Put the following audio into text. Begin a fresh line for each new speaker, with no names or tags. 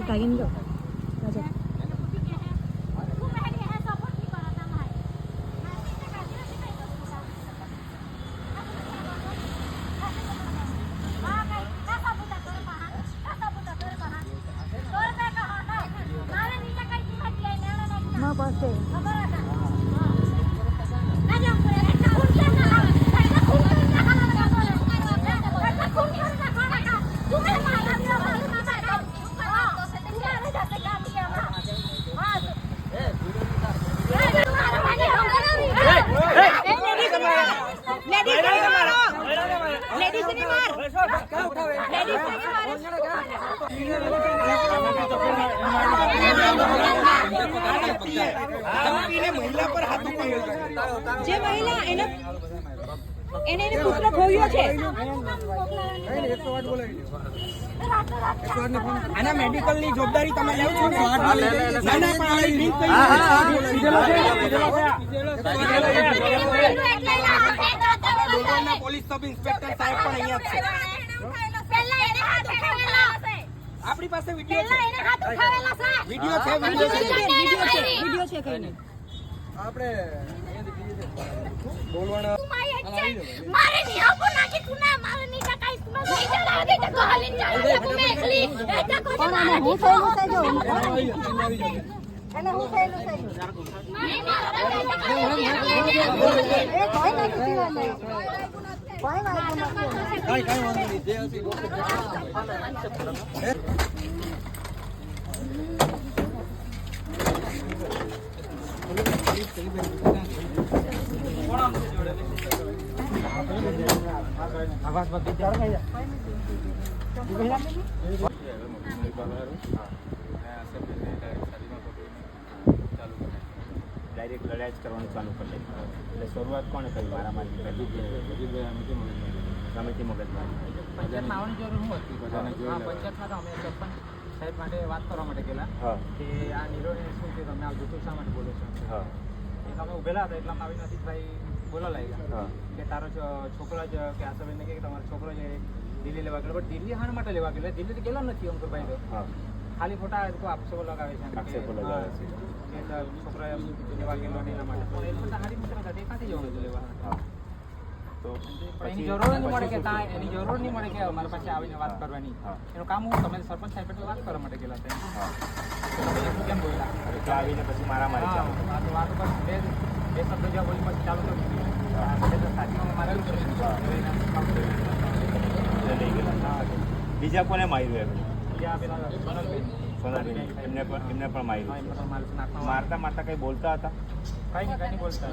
Kain dulu. Aja. Mau pasti. જે મહિલા એને પુત્ર ખોવ્યો છે આના મેડિકલ ની જવાબદારી તમે લેવ છો પોલીસ સબ ઇન્સ્પેક્ટર સાહેબ પણ અહીંયા છે આપણી પાસે વિડિયો છે વિડિયો છે કઈ આપણે બોલવાના મારે ની આપો નાખી તું ના મારે ની કાઈ તું લઈ જલા દે તો હાલી ચાલે તું મેખલી એટા કો ના હું થયેલું છે જો એને હું થયેલું છે એ કોઈ ના કીધું ને કોઈ ના કઈ વાંધો નહીં જે હતી આવાજ માં વિચાર થઈ જાય ડાયરેક્ટ લડાઈ જ કરવાનું ચાલુ કરી દે એટલે શરૂઆત કોણે કરી મારામારી કરી ગમેથી મગજમારી પંચાયતમાં આવવાની જરૂર શું હતી પંચાયતમાં તો અમે સરપંચ સાહેબ માટે વાત કરવા માટે ગયેલા કે આ નિરોને શું છે તમે આ જૂઠું શા માટે બોલો છો અમે ઉભેલા હતા એટલામાં આવી નથી ભાઈ બોલા લાગ્યા કે તારો છોકરો જ કે આશાબેનને કે તમારો છોકરો જ દિલ્હી લેવા ગયેલો પણ દિલ્હી હાના માટે લેવા ગયેલો દિલ્હી ગયેલો નથી અંકુરભાઈ તો ખાલી ખોટા આક્ષેપો લગાવે છે કે છોકરા લેવા ગયેલો ને એના માટે પણ એ બધા હારી મિત્ર હતા તે ક્યાંથી જવાનું હતું લેવા તો એની જરૂર નહીં મળે કે એની જરૂર નહીં મળે કે અમારી પાસે આવીને વાત કરવાની એનું કામ હું તમે સરપંચ સાહેબ એટલે વાત કરવા માટે ગયેલા હતા તમે કેમ બોલ્યા આવીને પછી મારામારી ચાલુ વાત પર બે શબ્દ જેવા બોલી પછી ચાલુ કરી બીજા કોને માર્યું સોનાબેન એમને પણ માર્યું મારતા કઈ બોલતા હતા કઈ નહીં બોલતા